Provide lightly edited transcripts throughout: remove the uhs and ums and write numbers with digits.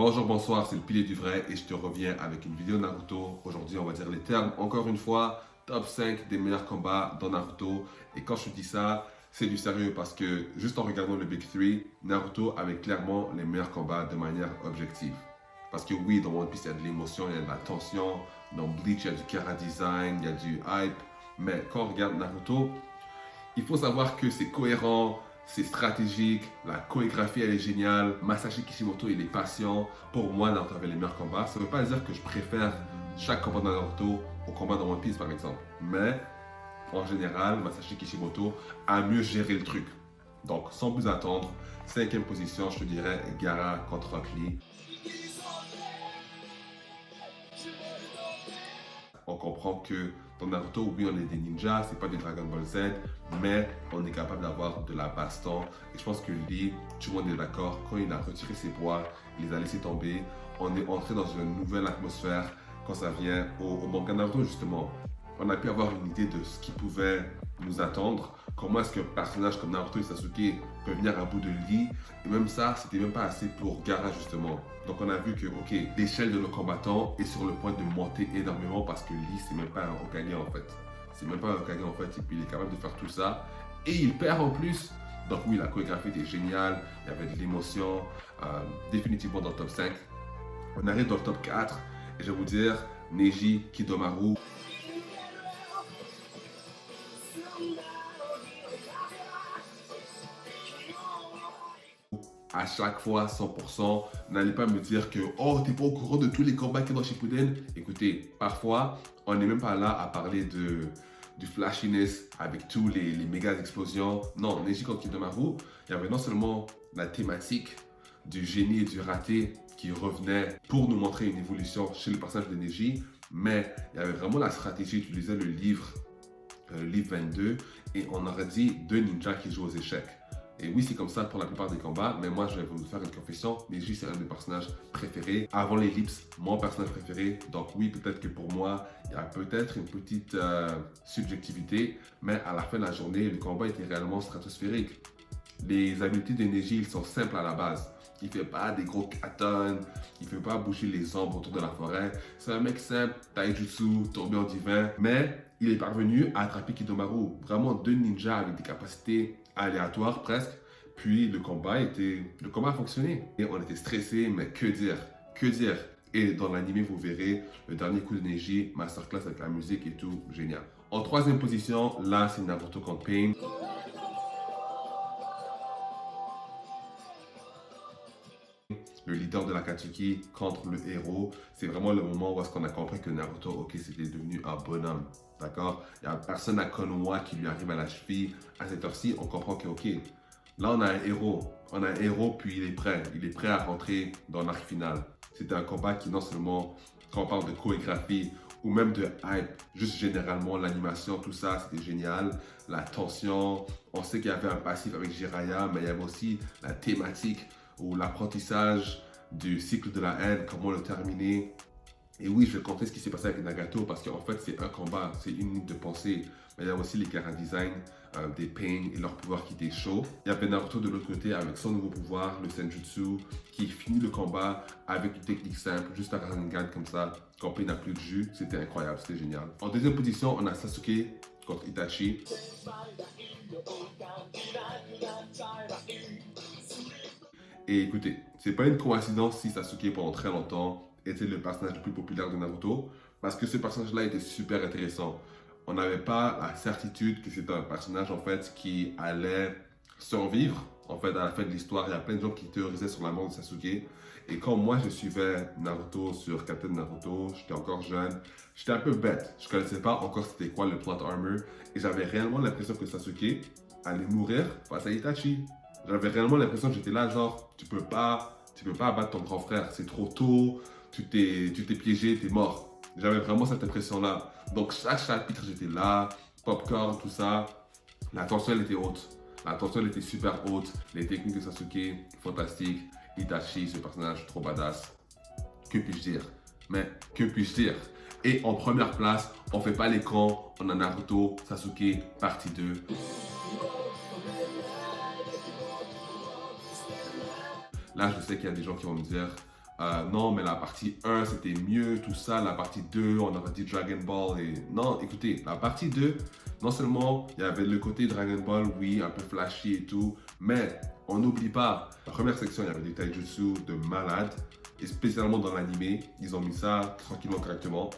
Bonjour, bonsoir, c'est le Pilier du Vrai et je te reviens avec une vidéo Naruto. Aujourd'hui, on va dire les termes, encore une fois, top 5 des meilleurs combats dans Naruto. Et quand je te dis ça, c'est du sérieux parce que juste en regardant le Big 3, Naruto avait clairement les meilleurs combats de manière objective. Parce que oui, dans One Piece, il y a de l'émotion, il y a de la tension. Dans Bleach, il y a du chara design, il y a du hype. Mais quand on regarde Naruto, il faut savoir que c'est cohérent, c'est stratégique, la chorégraphie elle est géniale, Masashi Kishimoto il est patient. Pour moi, Naruto avait les meilleurs combats. Ça ne veut pas dire que je préfère chaque combat dans Naruto au combat dans One Piece par exemple. Mais en général, Masashi Kishimoto a mieux géré le truc. Donc sans plus attendre, cinquième position, je te dirais Gaara contre Rock Lee. On comprend que dans Naruto, oui, on est des ninjas, c'est pas des Dragon Ball Z, mais on est capable d'avoir de la baston. Et je pense que Lee, tout le monde est d'accord, quand il a retiré ses poids, il les a laissés tomber. On est entré dans une nouvelle atmosphère quand ça vient au manga Naruto, justement. On a pu avoir une idée de ce qui pouvait nous attendre. Comment est-ce qu'un personnage comme Naruto et Sasuke peut venir à bout de Lee. Et même ça, c'était même pas assez pour Gaara, justement. Donc on a vu que, ok, l'échelle de nos combattants est sur le point de monter énormément parce que Lee, c'est même pas un Hokage en fait. C'est même pas un Hokage en fait, et puis il est capable de faire tout ça. Et il perd en plus. Donc oui, la chorégraphie était géniale, il y avait de l'émotion, définitivement dans le top 5. On arrive dans le top 4, et je vais vous dire, Neji Kidomaru. À chaque fois, 100%. N'allez pas me dire que oh, t'es pas au courant de tous les combats qu'il y a dans Shippuden. Écoutez, parfois, on n'est même pas là à parler du flashiness avec tous les méga explosions. Non, Neji contre Kidomaru, il y avait non seulement la thématique du génie et du raté qui revenait pour nous montrer une évolution chez le personnage de Neji, mais il y avait vraiment la stratégie utilisait le livre 22, et on aurait dit deux ninjas qui jouent aux échecs. Et oui, c'est comme ça pour la plupart des combats, mais moi, je vais vous faire une confession. Neji, c'est un de mes personnages préférés. Avant l'ellipse, mon personnage préféré. Donc oui, peut-être que pour moi, il y a peut-être une petite subjectivité, mais à la fin de la journée, le combat était réellement stratosphérique. Les habiletés de Neji, ils sont simples à la base. Il ne fait pas des gros katanes, il ne fait pas bouger les ombres autour de la forêt. C'est un mec simple, taijutsu, tourbillon divin, mais il est parvenu à attraper Kidomaru. Vraiment deux ninjas avec des capacités aléatoires presque. Puis le combat a fonctionné. Et on était stressés, mais que dire? Que dire? Et dans l'anime, vous verrez le dernier coup de Neji, masterclass avec la musique et tout, génial. En troisième position, là, c'est Naruto contre Pain. Le leader de l'Akatsuki contre le héros. C'est vraiment le moment où est-ce qu'on a compris que Naruto, ok, c'était devenu un bonhomme. D'accord? Il n'y a personne à Konoha qui lui arrive à la cheville. À cette heure-ci, on comprend que, ok, là, on a un héros. On a un héros, puis il est prêt. Il est prêt à rentrer dans l'arc final. C'était un combat qui, non seulement, quand on parle de chorégraphie ou même de hype, juste généralement, l'animation, tout ça, c'était génial. La tension, on sait qu'il y avait un passif avec Jiraiya, mais il y avait aussi la thématique ou l'apprentissage du cycle de la haine, comment le terminer. Et oui, je vais compter ce qui s'est passé avec Nagato parce qu'en fait, c'est un combat, c'est une ligne de pensée. Mais il y a aussi les chara design des Pain et leur pouvoir qui était chaud. Il y avait Naruto de l'autre côté avec son nouveau pouvoir, le Senjutsu, qui finit le combat avec une technique simple, juste un Rasengan comme ça, quand Pain n'a plus de jus. C'était incroyable, c'était génial. En deuxième position, on a Sasuke contre Itachi. Et écoutez, c'est pas une coïncidence si Sasuke pendant très longtemps était le personnage le plus populaire de Naruto, parce que ce personnage-là était super intéressant. On n'avait pas la certitude que c'était un personnage en fait qui allait survivre. En fait, à la fin de l'histoire, il y a plein de gens qui théorisaient sur la mort de Sasuke. Et quand moi je suivais Naruto sur Captain Naruto, j'étais encore jeune, j'étais un peu bête. Je connaissais pas encore c'était quoi le plot armor, et j'avais réellement l'impression que Sasuke allait mourir face à Itachi. J'avais réellement l'impression que j'étais là, genre, tu peux pas abattre ton grand frère, c'est trop tôt, tu t'es piégé, t'es mort. J'avais vraiment cette impression-là. Donc chaque chapitre, j'étais là, popcorn, tout ça. La tension, elle était haute. La tension, elle était super haute. Les techniques de Sasuke, fantastiques. Itachi, ce personnage trop badass. Que puis-je dire? Mais que puis-je dire? Et en première place, on fait pas les cons, on a Naruto, Sasuke, partie 2. Là, je sais qu'il y a des gens qui vont me dire Non, mais la partie 1 c'était mieux, tout ça. La partie 2, on aurait dit Dragon Ball. Et non, écoutez, la partie 2, non seulement il y avait le côté Dragon Ball, oui, un peu flashy et tout, mais on n'oublie pas, la première section, il y avait des taijutsu de malades. Et spécialement dans l'animé, ils ont mis ça tranquillement, correctement.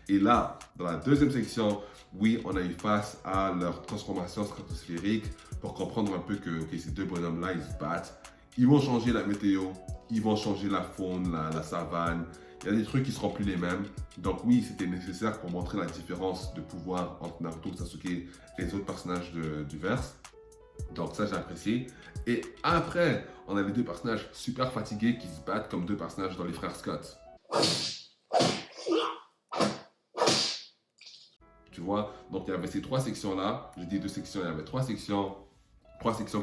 Et là, dans la deuxième section, oui, on a eu face à leur transformation stratosphérique pour comprendre un peu que okay, ces deux bonhommes-là, ils se battent. Ils vont changer la météo, ils vont changer la faune, la savane. Il y a des trucs qui seront plus les mêmes. Donc oui, c'était nécessaire pour montrer la différence de pouvoir entre Naruto, Sasuke et les autres personnages du verse. Donc ça, j'ai apprécié. Et après, on a les deux personnages super fatigués qui se battent comme deux personnages dans les frères Scott. Tu vois, donc il y avait ces trois sections-là. Je dis deux sections, il y avait trois sections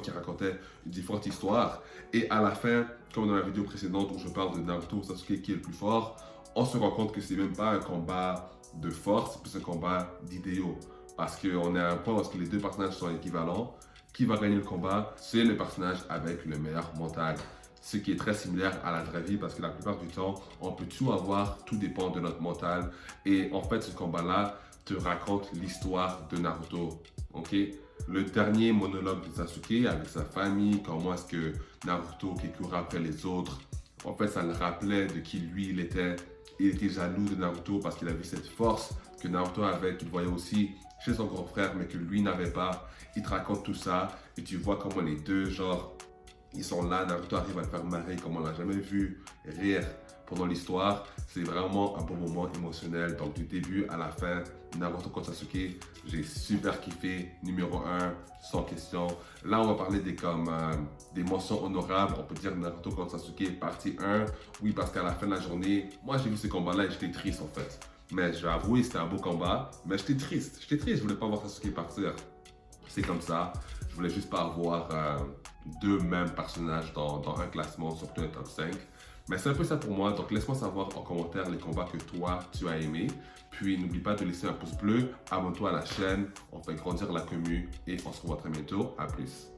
qui racontaient une différente histoire. Et à la fin, comme dans la vidéo précédente où je parle de Naruto Sasuke qui est le plus fort, on se rend compte que c'est même pas un combat de force, c'est plus un combat d'idéaux. Parce qu'on est à un point où les deux personnages sont équivalents. Qui va gagner le combat? C'est le personnage avec le meilleur mental. Ce qui est très similaire à la vraie vie parce que la plupart du temps, on peut tout avoir, tout dépend de notre mental. Et en fait, ce combat-là te raconte l'histoire de Naruto. Ok? Le dernier monologue de Sasuke avec sa famille, comment est-ce que Naruto qui courait après les autres, en fait, ça le rappelait de qui lui il était. Il était jaloux de Naruto parce qu'il avait cette force que Naruto avait, qu'il voyait aussi chez son grand frère, mais que lui n'avait pas. Il te raconte tout ça et tu vois comment les deux, genre, ils sont là. Naruto arrive à le faire marrer comme on l'a jamais vu rire pendant l'histoire. C'est vraiment un bon moment émotionnel. Donc, du début à la fin, Naruto contre Sasuke, j'ai super kiffé. Numéro 1, sans question. Là, on va parler des mentions honorables. On peut dire Naruto contre Sasuke, partie 1. Oui, parce qu'à la fin de la journée, moi, j'ai vu ce combat-là et j'étais triste en fait. Mais je vais avouer, c'était un beau combat. Mais j'étais triste. Je voulais pas voir Sasuke partir. C'est comme ça. Je voulais juste pas avoir deux mêmes personnages dans un classement, surtout un top 5. Mais c'est un peu ça pour moi. Donc laisse-moi savoir en commentaire les combats que toi, tu as aimés. Puis n'oublie pas de laisser un pouce bleu. Abonne-toi à la chaîne. On fait grandir la commu. Et on se revoit très bientôt. À plus.